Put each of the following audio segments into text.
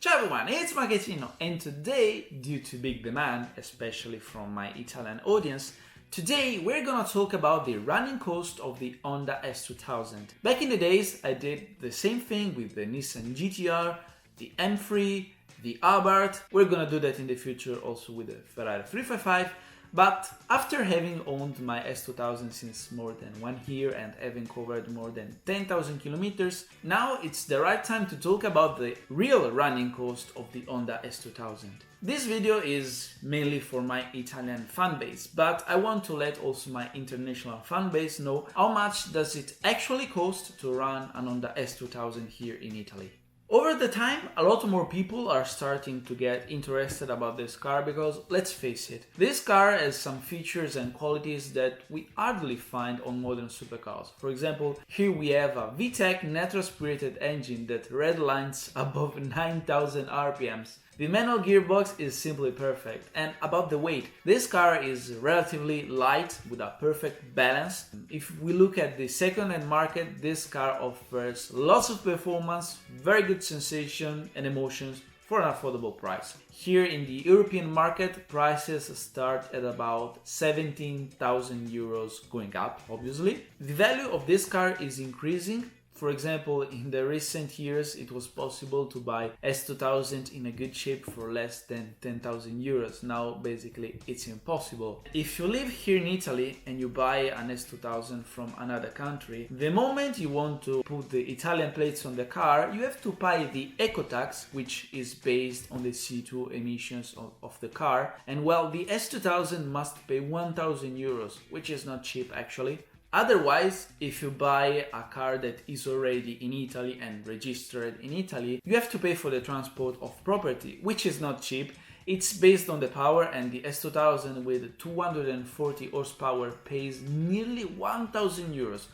Ciao everyone, it's Marchettino, and today, due to big demand, especially from my Italian audience, today we're gonna talk about the running cost of the Honda S2000. Back in the days, I did the same thing with the Nissan GT-R, the M3, the Abarth. We're gonna do that in the future also with the Ferrari 355. But after having owned my S2000 since more than 1 year and having covered more than 10,000 kilometers, now it's the right time to talk about the real running cost of the Honda S2000. This video is mainly for my Italian fanbase, but I want to let also my international fanbase know how much does it actually cost to run an Honda S2000 here in Italy. Over the time, a lot more people are starting to get interested about this car because, let's face it, this car has some features and qualities that we hardly find on modern supercars. For example, here we have a VTEC natural spirited engine that redlines above 9,000 RPMs. The manual gearbox is simply perfect, and about the weight, this car is relatively light with a perfect balance. If we look at the second-hand market, this car offers lots of performance, very good sensation and emotions for an affordable price. Here in the European market, prices start at about 17,000 euros going up, obviously. The value of this car is increasing. For example, in the recent years, it was possible to buy S2000 in a good shape for less than 10,000 euros. Now, basically, it's impossible. If you live here in Italy and you buy an S2000 from another country, the moment you want to put the Italian plates on the car, you have to pay the eco tax, which is based on the CO2 emissions of the car. And well, the S2000 must pay 1,000 euros, which is not cheap actually. Otherwise, if you buy a car that is already in Italy and registered in Italy, you have to pay for the transport of property, which is not cheap. It's based on the power, and the S2000 with 240 horsepower pays nearly 1,000 euros.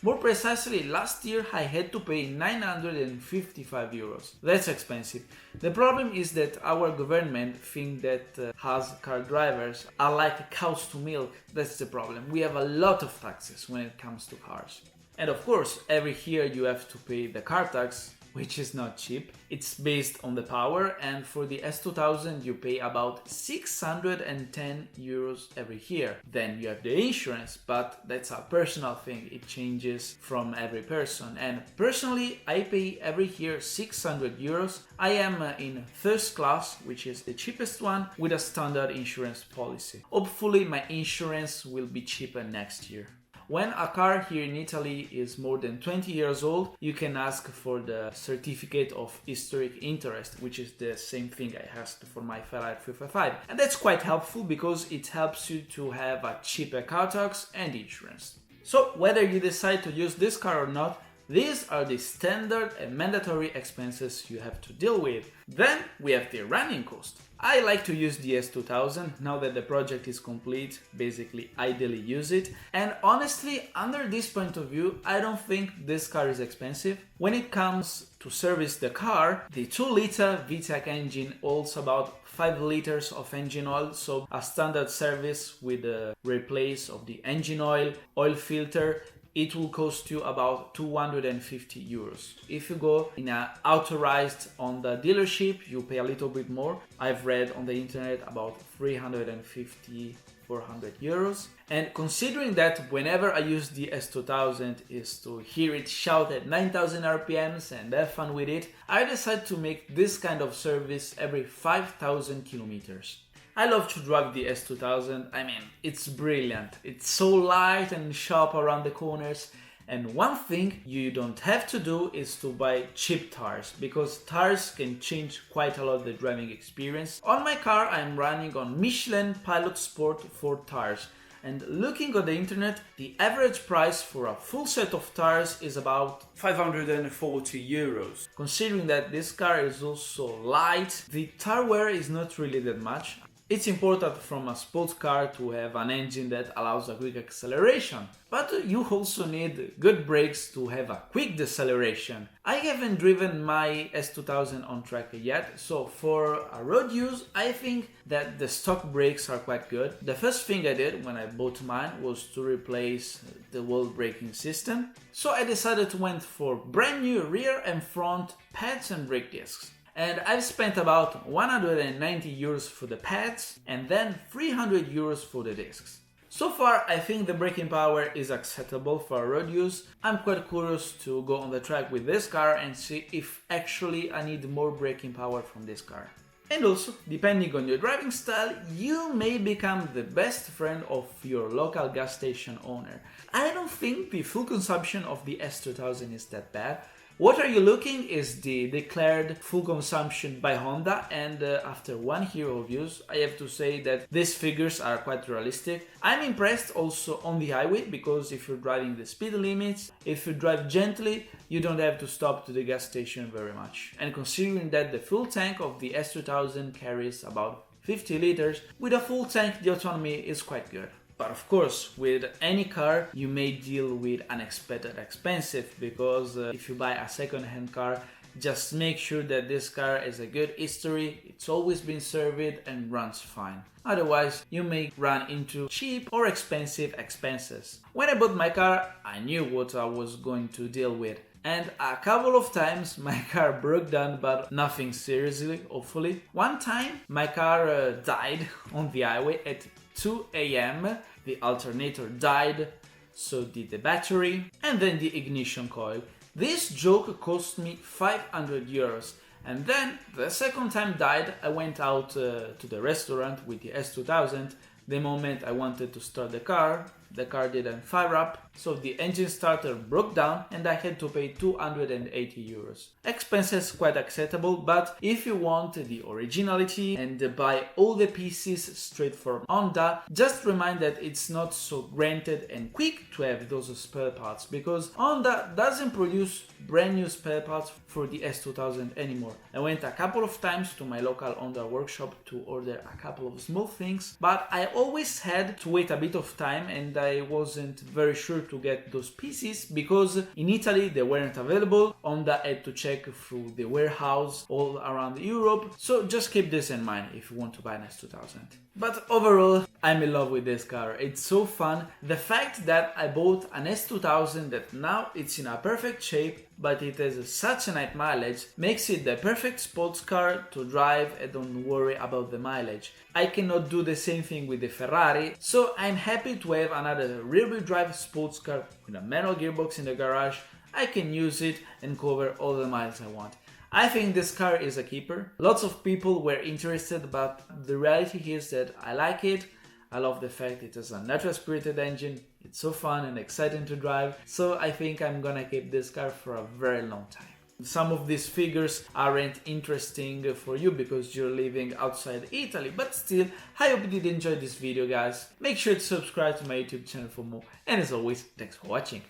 More precisely, last year I had to pay 955 euros. That's expensive. The problem is that our government think that us car drivers are like cows to milk. That's the problem. We have a lot of taxes when it comes to cars. And of course, every year you have to pay the car tax, which is not cheap. It's based on the power, and for the S2000 you pay about 610 euros every year. Then you have the insurance, but that's a personal thing. It changes from every person. And personally, I pay every year 600 euros. I am in first class, which is the cheapest one, with a standard insurance policy. Hopefully my insurance will be cheaper next year. When a car here in Italy is more than 20 years old, you can ask for the certificate of historic interest, which is the same thing I asked for my Ferrari 355. And that's quite helpful because it helps you to have a cheaper car tax and insurance. So whether you decide to use this car or not, these are the standard and mandatory expenses you have to deal with. Then we have the running cost. I like to use the S2000 now that the project is complete, basically I daily use it. And honestly, under this point of view, I don't think this car is expensive. When it comes to service the car, the 2-liter VTEC engine holds about 5 liters of engine oil, so a standard service with the replace of the engine oil filter, it will cost you about 250 euros. If you go in an authorized Honda dealership, you pay a little bit more. I've read on the internet about 350, 400 euros. And considering that whenever I use the S2000 is to hear it shout at 9,000 RPMs and have fun with it, I decided to make this kind of service every 5,000 kilometers. I love to drive the S2000, I mean, it's brilliant. It's so light and sharp around the corners. And one thing you don't have to do is to buy cheap tires, because tires can change quite a lot the driving experience. On my car I'm running on Michelin Pilot Sport 4 tires. And looking on the internet, the average price for a full set of tires is about 540 euros. Considering that this car is also light, the tire wear is not really that much. It's important from a sports car to have an engine that allows a quick acceleration, but you also need good brakes to have a quick deceleration. I haven't driven my S2000 on track yet, so for a road use, I think that the stock brakes are quite good. The first thing I did when I bought mine was to replace the wheel braking system, so I decided to went for brand new rear and front pads and brake discs. And I've spent about 190 euros for the pads and then 300 euros for the discs. So far, I think the braking power is acceptable for road use. I'm quite curious to go on the track with this car and see if actually I need more braking power from this car. And also, depending on your driving style, you may become the best friend of your local gas station owner. I don't think the fuel consumption of the S2000 is that bad. What are you looking is the declared fuel consumption by Honda, and after 1 year of use, I have to say that these figures are quite realistic. I'm impressed also on the highway, because if you're driving the speed limits, if you drive gently, you don't have to stop to the gas station very much. And considering that the full tank of the S2000 carries about 50 liters, with a full tank the autonomy is quite good. But of course, with any car, you may deal with unexpected expensive, because if you buy a second-hand car, just make sure that this car has a good history, it's always been served and runs fine. Otherwise, you may run into cheap or expensive expenses. When I bought my car, I knew what I was going to deal with. And a couple of times my car broke down, but nothing seriously, hopefully. One time my car died on the highway at 2 AM, the alternator died, so did the battery, and then the ignition coil. This joke cost me 500 euros. And then the second time died, I went out to the restaurant with the S2000. The moment I wanted to start the car didn't fire up, so the engine starter broke down and I had to pay 280 euros. Expenses quite acceptable, but if you want the originality and buy all the pieces straight from Honda, just remind that it's not so granted and quick to have those spare parts, because Honda doesn't produce brand new spare parts for the S2000 anymore. I went a couple of times to my local Honda workshop to order a couple of small things, but I always had to wait a bit of time and I wasn't very sure to get those pieces, because in Italy they weren't available. Honda had to check through the warehouse all around Europe, so just keep this in mind if you want to buy an S2000. But overall, I'm in love with this car. It's so fun. The fact that I bought an S2000 that now it's in a perfect shape, but it has such a nice mileage, makes it the perfect sports car to drive and don't worry about the mileage. I cannot do the same thing with the Ferrari, so I'm happy to have another rear-wheel drive sports car with a manual gearbox in the garage. I can use it and cover all the miles I want. I think this car is a keeper. Lots of people were interested, but the reality is that I like it. I love the fact it has a natural aspirated engine. It's so fun and exciting to drive, so I think I'm gonna keep this car for a very long time. Some of these figures aren't interesting for you because you're living outside Italy, but still, I hope you did enjoy this video, guys. Make sure to subscribe to my YouTube channel for more, and as always, thanks for watching.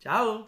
Ciao!